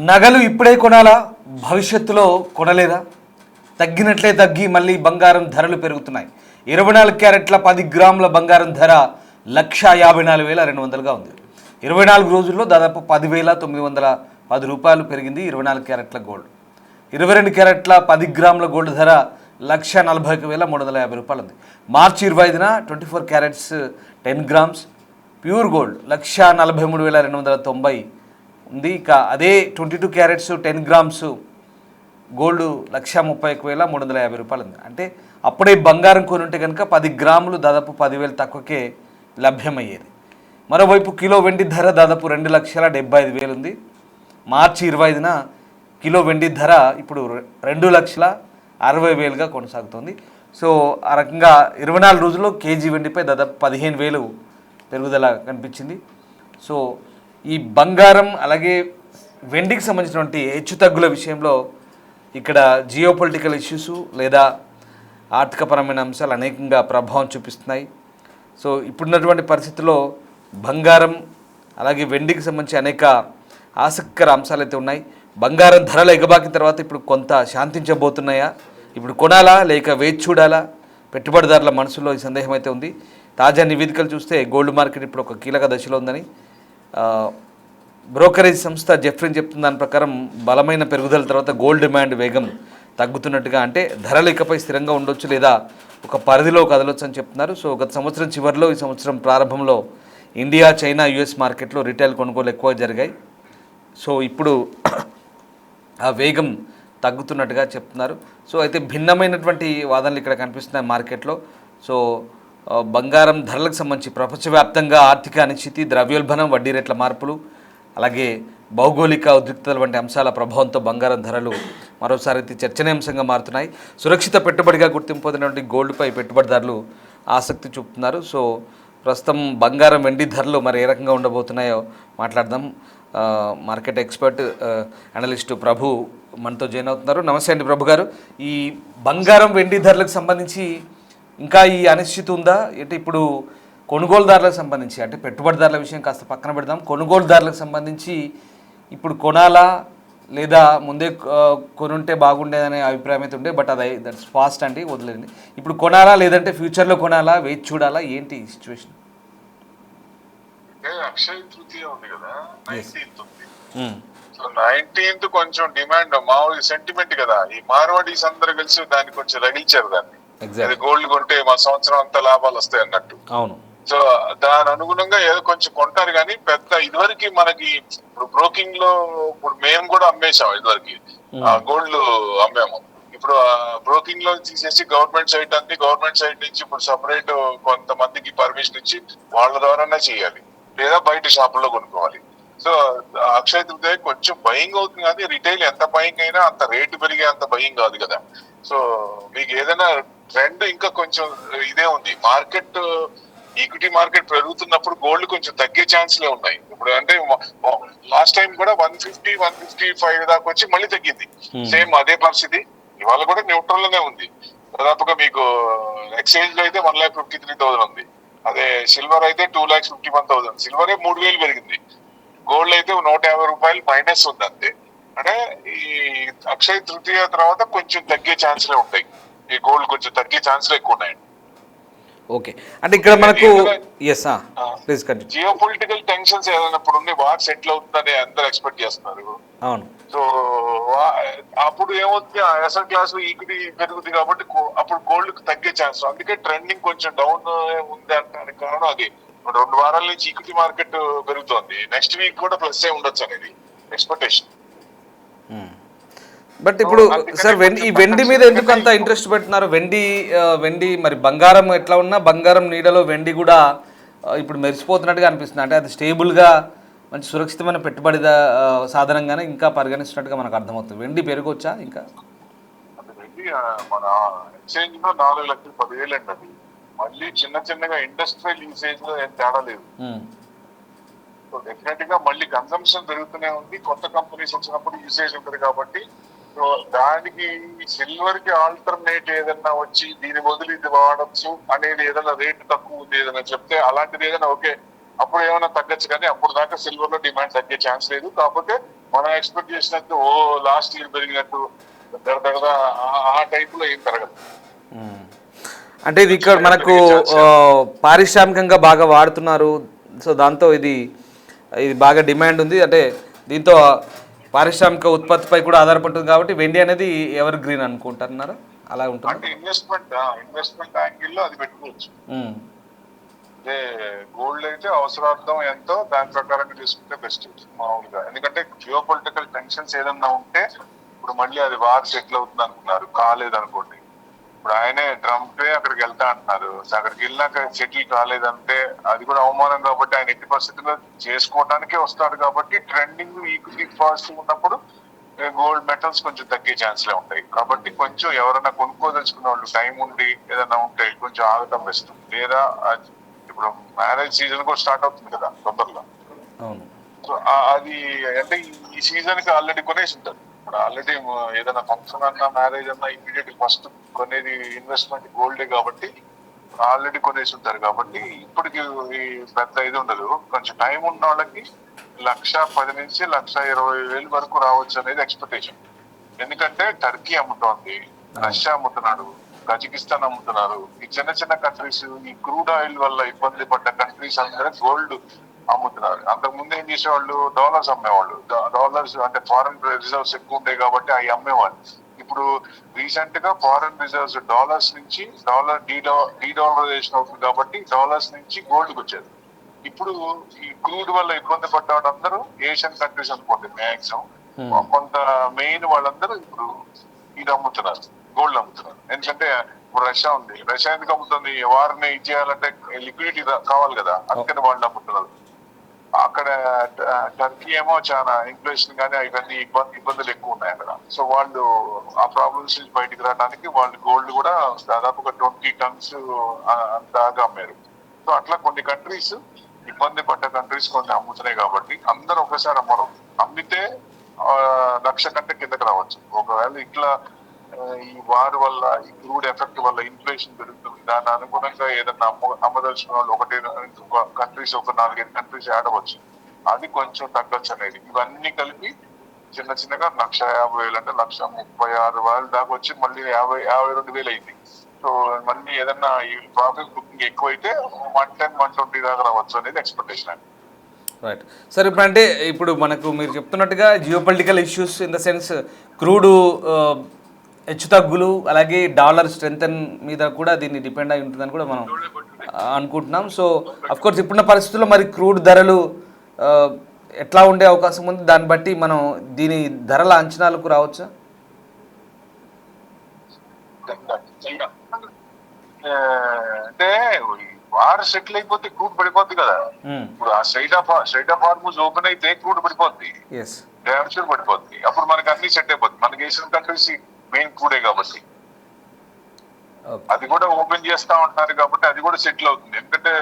నగలు ఇప్పుడే కొనాలా, భవిష్యత్తులో కొనలేదా? తగ్గినట్లే తగ్గి మళ్ళీ బంగారం ధరలు పెరుగుతున్నాయి. 24 క్యారెట్ల 10 గ్రాముల బంగారం ధర 1,54,200గా ఉంది. 24 రోజుల్లో దాదాపు 10,910 రూపాయలు పెరిగింది 24 క్యారెట్ల గోల్డ్. 22 క్యారెట్ల 10 గ్రాముల గోల్డ్ ధర 1,41,350 రూపాయలు ఉంది. మార్చి 25న 24 క్యారెట్స్ 10 గ్రామ్స్ ప్యూర్ గోల్డ్ 1,43,290 ఉంది. ఇక అదే 22 క్యారెట్స్ 10 గ్రామ్స్ గోల్డ్ 1,31,350 రూపాయలు ఉంది. అంటే అప్పుడే బంగారం కొనుంటే కనుక 10 గ్రాములు దాదాపు 10,000 తక్కువకే లభ్యమయ్యేది. మరోవైపు కిలో వెండి ధర దాదాపు 2,75,000 ఉంది. మార్చి 25న కిలో వెండి ధర ఇప్పుడు 2,60,000గా కొనసాగుతుంది. సో ఆ రకంగా 24 రోజుల్లో కేజీ వెండిపై దాదాపు 15,000 పెరుగుదల కనిపించింది. సో ఈ బంగారం అలాగే వెండికి సంబంధించినటువంటి హెచ్చుతగ్గుల విషయంలో ఇక్కడ జియోపొలిటికల్ ఇష్యూస్ లేదా ఆర్థికపరమైన అంశాలు అనేకంగా ప్రభావం చూపిస్తున్నాయి. సో ఇప్పుడున్నటువంటి పరిస్థితుల్లో బంగారం అలాగే వెండికి సంబంధించి అనేక ఆసక్తికర అంశాలు అయితే ఉన్నాయి. బంగారం ధరలు ఎగబాకిన తర్వాత ఇప్పుడు కొంత శాంతించబోతున్నాయా? ఇప్పుడు కొనాలా లేక వేచి చూడాలా? పెట్టుబడిదారుల మనసులో ఈ సందేహం అయితే ఉంది. తాజా నివేదికలు చూస్తే గోల్డ్ మార్కెట్ ఇప్పుడు ఒక కీలక దశలో ఉందని బ్రోకరేజ్ సంస్థ జెఫ్రిన్ చెప్తున్న దాని ప్రకారం బలమైన పెరుగుదల తర్వాత గోల్డ్ డిమాండ్ వేగం తగ్గుతున్నట్టుగా, అంటే ధరలు ఇకపై స్థిరంగా ఉండొచ్చు లేదా ఒక పరిధిలో కదలొచ్చు అని చెప్తున్నారు. సో గత సంవత్సరం చివరిలో ఈ సంవత్సరం ప్రారంభంలో ఇండియా, చైనా, యుఎస్ మార్కెట్లో రిటైల్ కొనుగోలు ఎక్కువ జరిగాయి. సో ఇప్పుడు ఆ వేగం తగ్గుతున్నట్టుగా చెప్తున్నారు. సో అయితే భిన్నమైనటువంటి వాదనలు ఇక్కడ కనిపిస్తున్నాయి మార్కెట్లో. సో బంగారం ధరలకు సంబంధించి ప్రపంచవ్యాప్తంగా ఆర్థిక అనిశ్చితి, ద్రవ్యోల్బణం, వడ్డీ రేట్ల మార్పులు, అలాగే భౌగోళిక ఉద్రిక్తతల వంటి అంశాల ప్రభావంతో బంగారం ధరలు మరోసారి చర్చనీయాంశంగా మారుతున్నాయి. సురక్షిత పెట్టుబడిగా గుర్తింపు పొందినటువంటి గోల్డ్పై పెట్టుబడిదారులు ఆసక్తి చూపుతున్నారు. సో ప్రస్తుతం బంగారం, వెండి ధరలు మరి ఏ రకంగా ఉండబోతున్నాయో మాట్లాడదాం. మార్కెట్ ఎక్స్పర్ట్ అనలిస్టు ప్రభు మనతో జాయిన్ అవుతున్నారు. నమస్తే అండి ప్రభు గారు. ఈ బంగారం, వెండి ధరలకు సంబంధించి ఇంకా ఈ అనిశ్చితి ఉందా? అంటే ఇప్పుడు కొనుగోలుదారులకు సంబంధించి, అంటే పెట్టుబడిదారుల విషయం కాస్త పక్కన పెడదాం, కొనుగోలుదారులకు సంబంధించి ఇప్పుడు కొనాలా లేదా ముందే కొనుంటే బాగుండేదనే అభిప్రాయం అయితే ఉండే, బట్ అది దట్స్ ఫాస్ట్ అండి, వదిలేండి. ఇప్పుడు కొనాలా లేదంటే ఫ్యూచర్లో కొనాలా, వేచి చూడాలా, ఏంటి సిచ్యువేషన్? అక్షయ తృతీయ ఉంది కదా, 19th ఉంది. సో 19th కొంచెం డిమాండ్ మామూలుగా సెంటిమెంట్ కదా, ఈ మార్వాడీస్ అందరూ కలిసి దాన్ని కొంచెం రగిల్చారు. దాన్ని గోల్డ్ కొంటే మా సంవత్సరం అంతా లాభాలు వస్తాయి అన్నట్టు. అవును. సో దాని అనుగుణంగా ఏదో కొంచెం కొంటారు కానీ పెద్ద ఇదివరకు మనకి ఇప్పుడు బ్రోకింగ్ లో ఇప్పుడు మేము కూడా అమ్మేశాం, ఇదివరకు గోల్డ్ అమ్మాము. ఇప్పుడు బ్రోకింగ్ లో తీసేసి గవర్నమెంట్ సైడ్ నుంచి ఇప్పుడు సపరేట్ కొంతమందికి పర్మిషన్ ఇచ్చి వాళ్ళ ద్వారానే చేయాలి, లేదా బయట షాపుల్లో కొనుక్కోవాలి. సో అక్షయ తృతీయ కొంచెం బయింగ్ అవుతుంది కానీ రిటైల్ ఎంత బయింగ్ అయినా అంత రేటు పెరిగే అంత బయింగ్ కాదు కదా. సో మీకు ఏదైనా ట్రెండ్ ఇంకా కొంచెం ఇదే ఉంది. మార్కెట్ ఈక్విటీ మార్కెట్ పెరుగుతున్నప్పుడు గోల్డ్ కొంచెం తగ్గే ఛాన్స్లే ఉన్నాయి. ఇప్పుడు అంటే లాస్ట్ టైం కూడా 150-155 దాకా వచ్చి మళ్ళీ తగ్గింది. సేమ్ అదే పరిస్థితి ఇవాళ కూడా న్యూట్రల్ లోనే ఉంది. దాదాపుగా మీకు ఎక్స్చేంజ్ లో అయితే 1,53,000 ఉంది. అదే సిల్వర్ అయితే 2,51,000. సిల్వరే 3,000 పెరిగింది. గోల్డ్ అయితే 150 రూపాయలు మైనస్ ఉంది అంతే. అంటే ఈ అక్షయ తృతీయ తర్వాత కొంచెం తగ్గే ఛాన్స్లే ఉంటాయి. ఈ గోల్డ్ కొంచెం తగ్గే ఛాన్స్లే ఎక్కువ ఉన్నాయి. ఓకే, అంటే ఇక్కడ మనకు జియో పొలిటికల్ టెన్షన్స్ ఏదైనప్పుడు ఉండి వార్ సెటిల్ అవుతుందని అందరు ఎక్స్పెక్ట్ చేస్తున్నారు. అవును. సో అప్పుడు ఏమవుతుంది, అసెట్ క్లాస్ ఈక్విటీ పెరుగుతుంది కాబట్టి అప్పుడు గోల్డ్ తగ్గే ఛాన్స్. అందుకే ట్రెండింగ్ కొంచెం డౌన్ ఉంది అంటానికి కారణం అది. 2 వారాల నుంచి ఈక్విటీ మార్కెట్ పెరుగుతోంది. నెక్స్ట్ వీక్ కూడా ప్లస్ ఏ ఉండొచ్చు అనేది ఎక్స్పెక్టేషన్. బట్ ఇప్పుడు సార్ ఈ వెండి మీద ఎందుకు అంత ఇంట్రెస్ట్ పెడుతున్నారు? వెండి మరి బంగారం ఎట్లా ఉన్నా బంగారం నీడలో వెండి కూడా ఇప్పుడు మెరిసిపోతున్నట్టుగా అనిపిస్తుంది. అంటే అది స్టేబుల్గా మంచి సురక్షితమైన పెట్టుబడి సాధనంగానే ఇంకా పరిగణిస్తున్నట్టుగా మనకు అర్థమవుతుంది. వెండి పెరగవచ్చా ఇంకా? వెండి మన ఎక్స్చేంజ్ లో 4,10,000 అండి. అది మళ్ళీ చిన్నగా ఇండస్ట్రియల్ యూసేజ్ లో ఏం తేడా లేదు. సో డెఫినెట్ గా మళ్ళీ కన్సంప్షన్ పెరుగుతూనే ఉంది. కొత్త కంపెనీస్ వచ్చినప్పుడు యూసేజ్ ఉంటుంది కాబట్టి సో దానికి సిల్వర్ కి ఆల్టర్నేట్ ఏదన్నా వచ్చి దీని బదులు ఇది వాడచ్చు అనేది ఏదైనా రేట్ తక్కువ ఉంది ఏదైనా చెప్తే అలాంటిది ఏదైనా ఓకే, అప్పుడు ఏమైనా తగ్గచ్చు. కానీ అప్పుడు దాకా సిల్వర్ లో డిమాండ్ తగ్గే ఛాన్స్ లేదు. కాకపోతే మనం ఎక్స్పెక్ట్ చేసినట్టు లాస్ట్ ఇయర్ పెరిగినట్టు దగ్గర ఆ టైప్ లో ఏం పెరగదు. అంటే ఇది ఇక్కడ మనకు పారిశ్రామికంగా బాగా వాడుతున్నారు. సో దాంతో ఇది బాగా డిమాండ్ ఉంది. అంటే దీంతో పారిశ్రామిక ఉత్పత్తిపై కూడా ఆధారపడుతుంది కాబట్టి వెండి అనేది ఎవర్ గ్రీన్ అనుకుంటున్నారా? అలా ఉంటుంది. అంటే ఇన్వెస్ట్మెంట్ యాంగిల్ లో అది పెట్టుకోవచ్చు. అదే గోల్డ్ అయితే అవసరార్థం ఎంతో దాని ప్రకారంగా తీసుకుంటే బెస్ట్ మామూలుగా. ఎందుకంటే జియో పొలిటికల్ టెన్షన్స్ ఏదన్నా ఉంటే ఇప్పుడు మళ్ళీ అది వార్ సెటిల్ అవుతుంది అనుకున్నారు, కాలేదనుకోండి. ఇప్పుడు ఆయనే ట్రంపే అక్కడికి వెళ్తా అంటున్నారు. అక్కడికి వెళ్ళాక సెటిల్ కాలేదంటే అది కూడా అవమానం కాబట్టి ఆయన ఎట్టి పరిస్థితుల్లో చేసుకోవడానికే వస్తాడు. కాబట్టి ట్రెండింగ్ ఈక్విటీ పాజిటివ్ ఉన్నప్పుడు గోల్డ్ మెటల్స్ కొంచెం తగ్గే ఛాన్స్లే ఉంటాయి. కాబట్టి కొంచెం ఎవరైనా కొనుక్కోదలుచుకున్న వాళ్ళు టైం ఉండి ఏదైనా ఉంటే కొంచెం ఆగటం బెస్ట్. లేదా ఇప్పుడు మ్యారేజ్ సీజన్ కూడా స్టార్ట్ అవుతుంది కదా తొందరలో. సో అది అంటే ఈ సీజన్ కి ఆల్రెడీ కొనేసి ఉంటారు. ఇప్పుడు ఆల్రెడీ ఏదైనా ఫంక్షన్ అన్నా మ్యారేజ్ అన్నా ఇమీడియట్ ఫస్ట్ కొనేది ఇన్వెస్ట్మెంట్ గోల్డే కాబట్టి ఆల్రెడీ కొనేసి ఉంటారు. కాబట్టి ఇప్పటికి పెద్ద ఇది ఉండదు. కొంచెం టైం ఉన్న వాళ్ళకి 1,10,000 నుంచి 1,20,000 వరకు రావచ్చు అనేది ఎక్స్పెక్టేషన్. ఎందుకంటే టర్కీ అమ్ముతోంది, రష్యా అమ్ముతున్నాడు, కజకిస్తాన్ అమ్ముతున్నారు. ఈ చిన్న చిన్న కంట్రీస్ ఈ క్రూడ్ ఆయిల్ వల్ల ఇబ్బంది పడ్డ కంట్రీస్ అందరూ గోల్డ్ అమ్ముతున్నారు. అంతకు ముందు ఏం చేసేవాళ్ళు, డాలర్స్ అమ్మేవాళ్ళు. డాలర్స్ అంటే ఫారెన్ రిజర్వ్స్ ఎక్కువ ఉంటాయి కాబట్టి అవి అమ్మేవాళ్ళు. ఇప్పుడు రీసెంట్ గా ఫారెన్ రిజర్వ్స్ డాలర్స్ నుంచి డీడాలరైజేషన్ అవుతుంది కాబట్టి డాలర్స్ నుంచి గోల్డ్ వచ్చేది. ఇప్పుడు ఈ క్రూడ్ వల్ల ఇబ్బంది పడ్డ వాళ్ళందరూ ఏషియన్ కంట్రీస్ అనుకోండి మ్యాక్సిమం కొంత మెయిన్ వాళ్ళందరూ ఇప్పుడు ఇది అమ్ముతున్నారు, గోల్డ్ అమ్ముతున్నారు. ఎందుకంటే ఇప్పుడు రష్యా ఉంది, రష్యా ఎందుకు అమ్ముతుంది, వారిని ఇది చేయాలంటే లిక్విడిటీ కావాలి కదా, అందుకని వాళ్ళు అమ్ముతున్నారు. అక్కడ టర్కీ ఏమో చాలా ఇన్ఫ్లేషన్ కానీ ఇవన్నీ ఇబ్బందులు ఎక్కువ ఉన్నాయి అక్కడ. సో వాళ్ళు ఆ ప్రాబ్లమ్స్ నుంచి బయటకు రావడానికి వాళ్ళు గోల్డ్ కూడా దాదాపుగా 20 tons దాకా అమ్మారు. సో అట్లా కొన్ని కంట్రీస్ ఇబ్బంది పడ్డ కంట్రీస్ కొన్ని అమ్ముతున్నాయి కాబట్టి అందరూ ఒకసారి అమ్మరు. అమ్మితే 1,00,000 కంటే కిందకి రావచ్చు. ఒకవేళ ఇట్లా ఈ వార్ వల్ల ఈ క్రూడ్ ఎఫెక్ట్ వల్ల ఇన్ఫ్లేషన్ పెరుగుతుంది, దాని అనుగుణంగా ఏదన్నా అమ్మదలుచుకున్న వాళ్ళు 1 కంట్రీస్ ఒక 4-5 కంట్రీస్ యాడ్ అవ్వచ్చు. అది కొంచెం తగ్గొచ్చు అనేది. ఇవన్నీ కలిపి చిన్న చిన్నగా 1,50,000 అంటే 1,36,000 దాకా వచ్చి మళ్ళీ 52,000 అయింది. సో మళ్ళీ ఏదన్నా ఈ ప్రాఫిట్ బుకింగ్ ఎక్కువ అయితే 110-120 దాకా రావచ్చు అనేది ఎక్స్పెక్టేషన్ అండి. Right sir. ఇప్పుడు మనకు మీరు చెప్తున్నట్టుగా geopolitical issues in the sense crude హెచ్చుతగ్గులు అలాగే డాలర్ స్ట్రెంగ్తన్ మీద కూడా దీన్ని డిపెండ్ అయి ఉంటుందని కూడా మనం అనుకుంటున్నాం. సో అఫ్కోర్స్ ఇప్పుడున్న పరిస్థితుల్లో మరి క్రూడ్ ధరలు ఎట్లా ఉండే అవకాశం ఉంది, దాన్ని బట్టి మనం దీని ధరల అంచనాలకు రావచ్చా? అంటే వార్ సెటిల్ అయిపోతే క్రూడ్ పడిపోద్ది కదా. ఇప్పుడు ఆ స్ట్రైట్ ఆఫ్ హార్మూజ్ ఓపెన్ అయితే క్రూడ్ పడిపోద్ది, డ్యామేజ్ పడిపోద్ది. అప్పుడు మనకి అన్ని సెట్ అయిపోద్ది. మనకి ఏషియన్ కంట్రీస్ మెయిన్ క్రూడే కాబట్టి అది కూడా ఓపెన్ చేస్తా ఉంటున్నారు కాబట్టి అది కూడా సెటిల్ అవుతుంది. ఎందుకంటే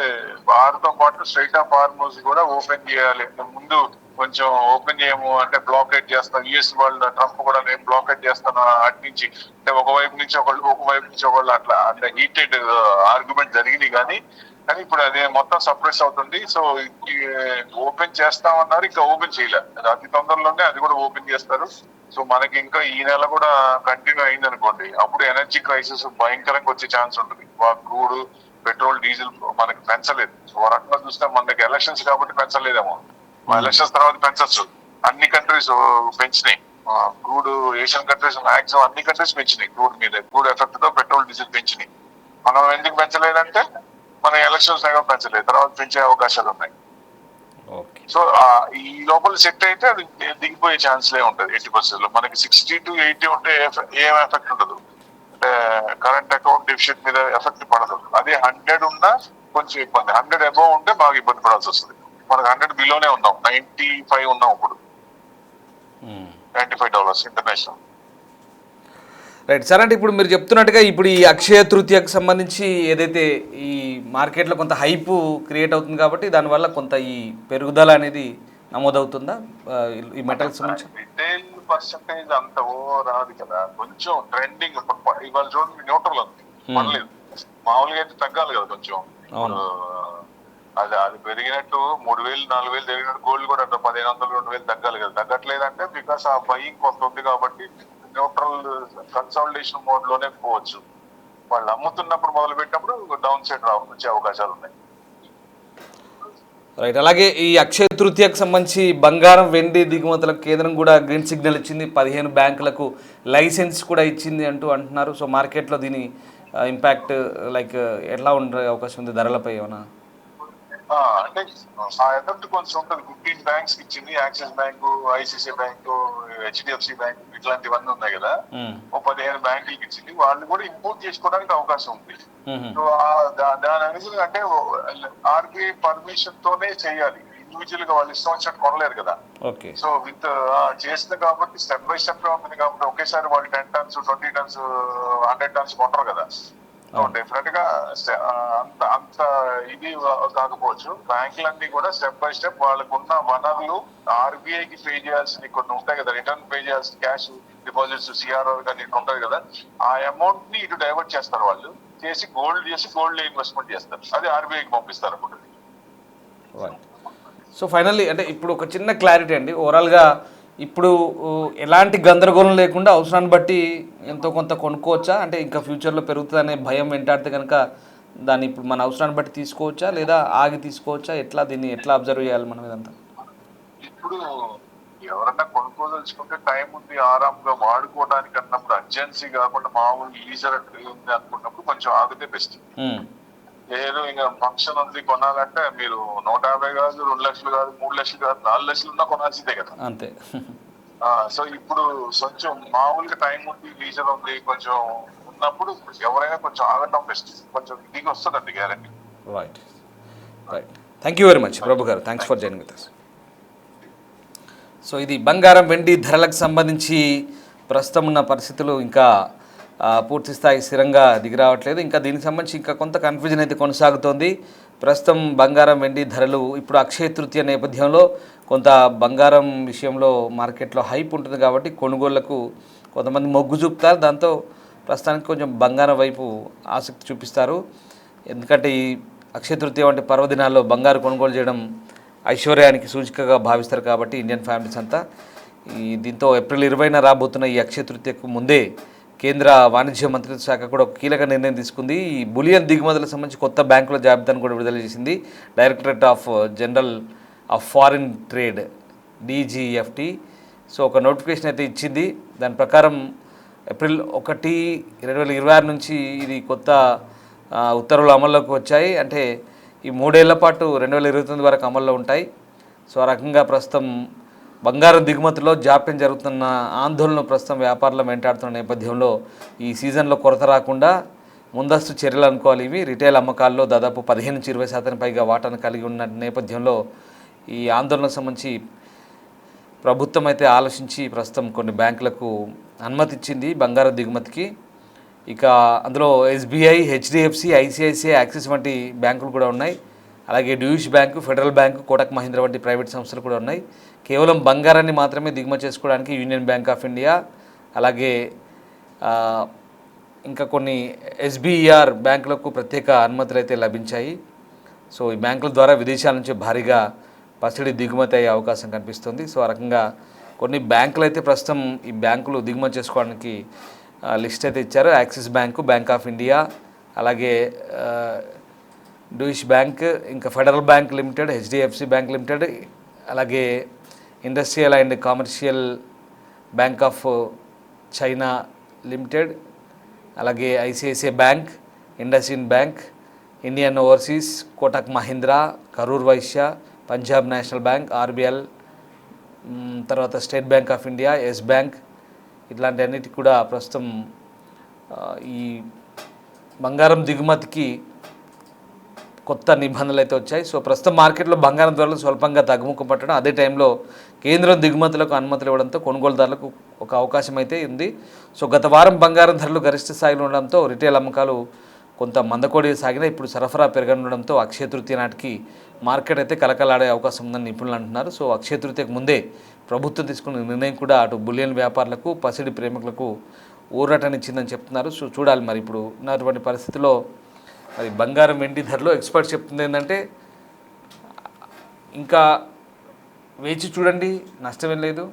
వారితో పాటు స్ట్రైట్ ఆఫ్ హార్మూజ్ కూడా ఓపెన్ చేయాలి. ముందు కొంచెం ఓపెన్ చేయము అంటే బ్లాకేట్ చేస్తాను, యుఎస్ వాళ్ళు ట్రంప్ కూడా నేను బ్లాకేట్ చేస్తాను అటు నుంచి అంటే ఒకవైపు నుంచి ఒకళ్ళు అట్లా అంటే హీటెడ్ ఆర్గ్యుమెంట్ జరిగింది. కానీ ఇప్పుడు అదే మొత్తం సప్రెస్ అవుతుంది. సో ఓపెన్ చేస్తామన్నారు, ఇంకా ఓపెన్ చేయలేదు. అతి తొందరలోనే అది కూడా ఓపెన్ చేస్తారు. సో మనకి ఇంకా ఈ నెల కూడా కంటిన్యూ అయింది అనుకోండి, అప్పుడు ఎనర్జీ క్రైసిస్ భయంకరంగా వచ్చే ఛాన్స్ ఉంటుంది. క్రూడ్, పెట్రోల్, డీజిల్ మనకి పెంచలేదు. ఓ రకంగా చూస్తే మనకి ఎలక్షన్స్ కాబట్టి పెంచలేదేమో, ఎలక్షన్స్ తర్వాత పెంచచ్చు. అన్ని కంట్రీస్ పెంచినాయి క్రూడ్. ఏషియన్ కంట్రీస్ మాక్సిమం అన్ని కంట్రీస్ పెంచినాయి క్రూడ్ మీద. క్రూడ్ ఎఫెక్ట్ తో పెట్రోల్, డీజిల్ పెంచినాయి. మనం ఎందుకు పెంచలేదంటే మన ఎలక్షన్స్ పెంచలేదు, తర్వాత పెంచే అవకాశాలు ఉన్నాయి. సో ఈ లోపల సెట్ అయితే అది దిగిపోయే ఛాన్స్లే ఉంటుంది 80%. మనకి 60 to 80 ఉంటే ఏం ఎఫెక్ట్ ఉండదు, అంటే కరెంట్ అకౌంట్ డెఫిసిట్ మీద ఎఫెక్ట్ పడదు. అదే 100 ఉన్నా కొంచెం ఇబ్బంది, 100 అబౌవ్ ఉంటే బాగా ఇబ్బంది పడాల్సి వస్తుంది. మనకు 100 బిలోనే ఉన్నాం, 95 ఉన్నాం ఇప్పుడు, $95 ఇంటర్నేషనల్. Right sir. అంటే ఇప్పుడు మీరు చెప్తున్నట్టుగా ఇప్పుడు ఈ అక్షయ తృతీయకు సంబంధించి ఏదైతే ఈ మార్కెట్లో కొంత హైప్ క్రియేట్ అవుతుంది కాబట్టి దానివల్ల కొంత ఈ పెరుగుదల అనేది నమోదవుతుందా ఈ మెటల్స్ నుంచి? రిటైల్ పర్సెంటేజ్ అంత రాదు కదా, కొంచెం ట్రెండింగ్. ఇవాళ చూడండి న్యూట్రల్ ఉంది, పర్లేదు. మామూలుగా అయితే తగ్గాలి కదా కొంచెం. అది అది పెరిగినట్టు 3,000 4,000 పెరిగినట్టు గోల్డ్ కూడా అట్లా 1,500 2,000 తగ్గాలి కదా. తగ్గట్లేదంటే బికాస్ ఆ బయింగ్ కొంత ఉంది కాబట్టి న్యూట్రల్ కన్సాలిడేషన్ మోడ్ లోనే పోవచ్చు. వాళ్ళు అమ్ముతున్నప్పుడు మొదలు పెట్టినప్పుడు డౌన్ సైడ్ వచ్చే అవకాశాలు ఉన్నాయి. రైట్. అలాగే ఈ అక్షయ తృతీయకు సంబంధించి బంగారం వెండి దిగుమతులకు కేంద్రం కూడా గ్రీన్ సిగ్నల్ ఇచ్చింది, 15 బ్యాంకులకు లైసెన్స్ కూడా ఇచ్చింది అంటున్నారు. సో మార్కెట్లో దీని ఇంపాక్ట్ లైక్ ఎట్లా ఉండే అవకాశం ఉంది ధరలపై ఏమైనా? అంటే ఆ ఎఫెక్ట్ కొంచెం ఉంటుంది. 15 బ్యాంక్స్ ఇచ్చింది, axis bank, ICICI bank, HDFC bank ఇట్లాంటివన్నీ ఉన్నాయి కదా. 15 బ్యాంకులకి ఇచ్చింది. వాళ్ళు కూడా ఇంపోర్ట్ చేసుకోవడానికి అవకాశం ఉంది. సో దాని అనుగుణంగా అంటే ఆర్బీఐ పర్మిషన్ తోనే చేయాలి. ఇండివిజువల్ గా వాళ్ళు ఇష్టం వచ్చినట్టు కొనలేరు కదా. సో విత్ చేస్తుంది కాబట్టి స్టెప్ బై స్టెప్ ఉంటుంది కాబట్టి ఒకేసారి వాళ్ళు 10 టన్స్ 20 టన్స్ 100 టన్స్ కొంటారు కదా. డెఫినెట్ గా అంత ఇది కాకపోవచ్చు. బ్యాంకులన్నీ కూడా స్టెప్ బై స్టెప్ వాళ్ళకున్న వనరులు ఆర్బీఐకి పే చేయాల్సిన కొన్ని ఉంటాయి కదా, రిటర్న్ పే చేయాల్సిన క్యాష్ డిపాజిట్స్ సిఆర్ఆర్ కానీ ఉంటాయి కదా, ఆ అమౌంట్ ని ఇటు డైవర్ట్ చేస్తారు. వాళ్ళు చేసి గోల్డ్ ఇన్వెస్ట్మెంట్ చేస్తారు. అది ఆర్బీఐకి పంపిస్తారు అప్పుడు. సో ఫైనల్లీ అంటే ఇప్పుడు ఒక చిన్న క్లారిటీ అండి, ఓవరాల్గా ఇప్పుడు ఎలాంటి గందరగోళం లేకుండా అవసరాన్ని బట్టి ఎంతో కొంత కొనుక్కోవచ్చా? అంటే ఇంకా ఫ్యూచర్లో పెరుగుతుందనే భయం వెంటాడితే కనుక దాన్ని ఇప్పుడు మన అవసరాన్ని బట్టి తీసుకోవచ్చా లేదా ఆగి తీసుకోవచ్చా? దీన్ని ఎట్లా అబ్జర్వ్ చేయాలి మనం ఇదంతా? ఇప్పుడు ఎవరన్నా కొనుక్కోదలుచుకుంటే టైం ఉంది, ఆరాంగా వాడుకోవడానికి అన్నప్పుడు అర్జెన్సీ కాకుండా మామూలు ఈజర్ ఉంది అనుకున్నప్పుడు కొంచెం ఆగితే బెస్ట్. లేదు ఇంకా ఫంక్షన్ ఉంది కొనాలంటే మీరు 150 కాదు, 2 లక్షలు కాదు, 3 లక్షలు కాదు, 4 లక్షలు ఉన్నా కొనాల్సిందే కదా. అంతే. సో ఇప్పుడు కొంచెం మామూలుగా టైం ఉంది, లీజర్ ఉంది, కొంచెం ఉన్నప్పుడు ఎవరైనా కొంచెం ఆగటం బెస్ట్. కొంచెం దిగి వస్తుందండి guarantee. Right. Thank you very much Prabhu garu, thanks for joining with us. So ఇది బంగారం వెండి ధరలకు సంబంధించి ప్రస్తుతం ఉన్న పరిస్థితులు ఇంకా పూర్తి స్థాయి స్థిరంగా దిగిరావట్లేదు. ఇంకా దీనికి సంబంధించి ఇంకా కొంత కన్ఫ్యూజన్ అయితే కొనసాగుతోంది. ప్రస్తుతం బంగారం వెండి ధరలు ఇప్పుడు అక్షయ తృతీయ నేపథ్యంలో కొంత బంగారం విషయంలో మార్కెట్లో హైప్ ఉంటుంది కాబట్టి కొనుగోళ్లకు కొంతమంది మొగ్గు చూపుతారు. దాంతో ప్రస్తుతానికి కొంచెం బంగారం వైపు ఆసక్తి చూపిస్తారు. ఎందుకంటే ఈ అక్షయ తృతీయ వంటి పర్వదినాల్లో బంగారు కొనుగోలు చేయడం ఐశ్వర్యానికి సూచికగా భావిస్తారు కాబట్టి ఇండియన్ ఫ్యామిలీస్ అంతా దీంతో ఏప్రిల్ 20న రాబోతున్న ఈ అక్షయ తృతీయకు ముందే కేంద్ర వాణిజ్య మంత్రిత్వ శాఖ కూడా ఒక కీలక నిర్ణయం తీసుకుంది. ఈ బులియన్ దిగుమతులకు సంబంధించి కొత్త బ్యాంకుల జాబితాను కూడా విడుదల చేసింది. Directorate of general of foreign trade DGFT. So ఒక నోటిఫికేషన్ అయితే ఇచ్చింది. దాని ప్రకారం ఏప్రిల్ 1, 2026 నుంచి ఇది కొత్త ఉత్తర్వులు అమల్లోకి వచ్చాయి. అంటే ఈ 3 ఏళ్ల పాటు 2029 వరకు అమల్లో ఉంటాయి. సో ఆ రకంగా ప్రస్తుతం బంగారం దిగుమతిలో జాప్యం జరుగుతున్న ఆందోళన ప్రస్తుతం వ్యాపారులు వెంటాడుతున్న నేపథ్యంలో ఈ సీజన్లో కొరత రాకుండా ముందస్తు చర్యలు అనుకోవాలి. ఇవి రిటైల్ అమ్మకాల్లో దాదాపు 15-20% పైగా వాటాను కలిగి ఉన్న నేపథ్యంలో ఈ ఆందోళనకు సంబంధించి ప్రభుత్వం అయితే ఆలోచించి ప్రస్తుతం కొన్ని బ్యాంకులకు అనుమతి ఇచ్చింది బంగారం దిగుమతికి. ఇక అందులో SBI, HDFC, ICICI, యాక్సిస్ వంటి బ్యాంకులు కూడా ఉన్నాయి. అలాగే Deutsche Bank, Federal Bank, Kotak Mahindra వంటి ప్రైవేట్ సంస్థలు కూడా ఉన్నాయి. కేవలం బంగారాన్ని మాత్రమే దిగుమతి చేసుకోవడానికి యూనియన్ బ్యాంక్ ఆఫ్ ఇండియా, అలాగే ఇంకా కొన్ని SBER బ్యాంకులకు ప్రత్యేక అనుమతులు అయితే లభించాయి. సో ఈ బ్యాంకుల ద్వారా విదేశాల నుంచి భారీగా పసిడి దిగుమతి అయ్యే అవకాశం కనిపిస్తుంది. సో ఆ రకంగా కొన్ని బ్యాంకులు అయితే ప్రస్తుతం ఈ బ్యాంకులు దిగుమతి చేసుకోవడానికి లిస్ట్ అయితే ఇచ్చారు. Axis Bank, Bank of India, అలాగే డ్యూష్ బ్యాంక్, ఇంకా Federal Bank Limited, HDFC Bank Limited, అలాగే Industrial and Commercial Bank of China Limited, అలాగే ICICI Bank, IndusInd Bank, Indian Overseas, Kotak Mahindra, Karur Vysya, Punjab National Bank, RBL, తర్వాత State Bank of India, Yes Bank, ఇట్లాంటి అన్నిటికీ కూడా ప్రస్తుతం ఈ బంగారం దిగుమతికి కొత్త నిబంధనలు అయితే వచ్చాయి. సో ప్రస్తుతం మార్కెట్లో బంగారం ధరలు స్వల్పంగా తగ్గుముఖం పట్టడం, అదే టైంలో కేంద్రం దిగుమతులకు అనుమతులు ఇవ్వడంతో కొనుగోలుదారులకు ఒక అవకాశం అయితే ఉంది. సో గత వారం బంగారం ధరలు గరిష్ట స్థాయిలో ఉండడంతో రిటైల్ అమ్మకాలు కొంత మందకోడి సాగినా ఇప్పుడు సరఫరా పెరగనుండడంతో అక్షయ తృతీయ నాటికి మార్కెట్ అయితే కలకలాడే అవకాశం ఉందని నిపుణులు అంటున్నారు. సో అక్షయ తృతీయకు ముందే ప్రభుత్వం తీసుకున్న నిర్ణయం కూడా అటు బులియన్ వ్యాపారులకు, పసిడి ప్రేమికులకు ఊరటనిచ్చిందని చెప్తున్నారు. సో చూడాలి మరి ఇప్పుడు ఉన్నటువంటి పరిస్థితిలో మరి బంగారం వెండి ధరలో ఎక్స్పర్ట్స్ చెప్తుంది ఏంటంటే ఇంకా వేచి చూడండి, నష్టమేం లేదు.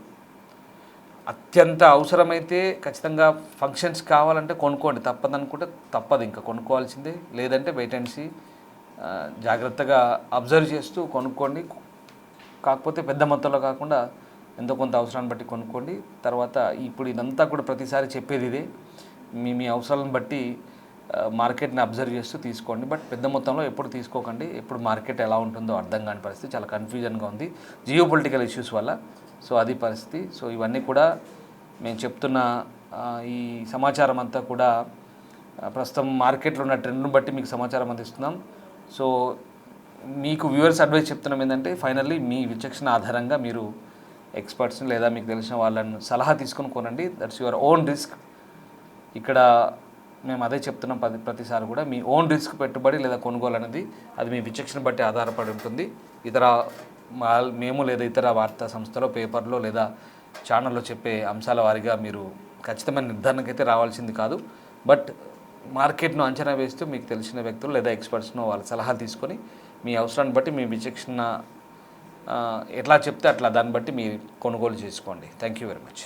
అత్యంత అవసరమైతే ఖచ్చితంగా ఫంక్షన్స్ కావాలంటే కొనుక్కోండి, తప్పదనుకుంటే తప్పదు, ఇంకా కొనుక్కోవాల్సిందే. లేదంటే వెయిట్ అండ్ సీ, జాగ్రత్తగా అబ్జర్వ్ చేస్తూ కొనుక్కోండి. కాకపోతే పెద్ద మొత్తంలో కాకుండా ఎంతో కొంత అవసరాన్ని బట్టి కొనుక్కోండి. తర్వాత ఇప్పుడు ఇదంతా కూడా ప్రతిసారి చెప్పేది ఇదే, మీ అవసరాలను బట్టి మార్కెట్ని అబ్జర్వ్ చేస్తూ తీసుకోండి. బట్ పెద్ద మొత్తంలో ఎప్పుడు తీసుకోకండి. ఎప్పుడు మార్కెట్ ఎలా ఉంటుందో అర్థం కాని పరిస్థితి, చాలా కన్ఫ్యూజన్గా ఉంది జియో పొలిటికల్ ఇష్యూస్ వల్ల. సో అది పరిస్థితి. సో ఇవన్నీ కూడా మేము చెప్తున్న ఈ సమాచారం అంతా కూడా ప్రస్తుతం మార్కెట్లో ఉన్న ట్రెండ్ను బట్టి మీకు సమాచారం అందిస్తున్నాం. సో మీకు వ్యూవర్స్ అడ్వైస్ చెప్తున్నాం ఏంటంటే, ఫైనల్లీ మీ విచక్షణ ఆధారంగా మీరు ఎక్స్పర్ట్స్ని లేదా మీకు తెలిసిన వాళ్ళని సలహా తీసుకొని కొనండి. That's your own risk. ఇక్కడ మేము అదే చెప్తున్నాం ప్రతిసారి కూడా, మీ ఓన్ రిస్క్ పెట్టుబడి లేదా కొనుగోలు అనేది అది మీ విచక్షణ బట్టి ఆధారపడి ఉంటుంది. మేము లేదా ఇతర వార్తా సంస్థలో, పేపర్లో లేదా ఛానల్లో చెప్పే అంశాల వారీగా మీరు ఖచ్చితమైన నిర్ధారణకైతే రావాల్సింది కాదు. బట్ మార్కెట్ను అంచనా వేస్తూ మీకు తెలిసిన వ్యక్తులు లేదా ఎక్స్పర్ట్స్ను వాళ్ళ సలహా తీసుకొని మీ అవసరాన్ని బట్టి మీ విచక్షణ ఎట్లా చెప్తే అట్లా దాన్ని బట్టి మీరు కొనుగోలు చేసుకోండి. Thank you very much.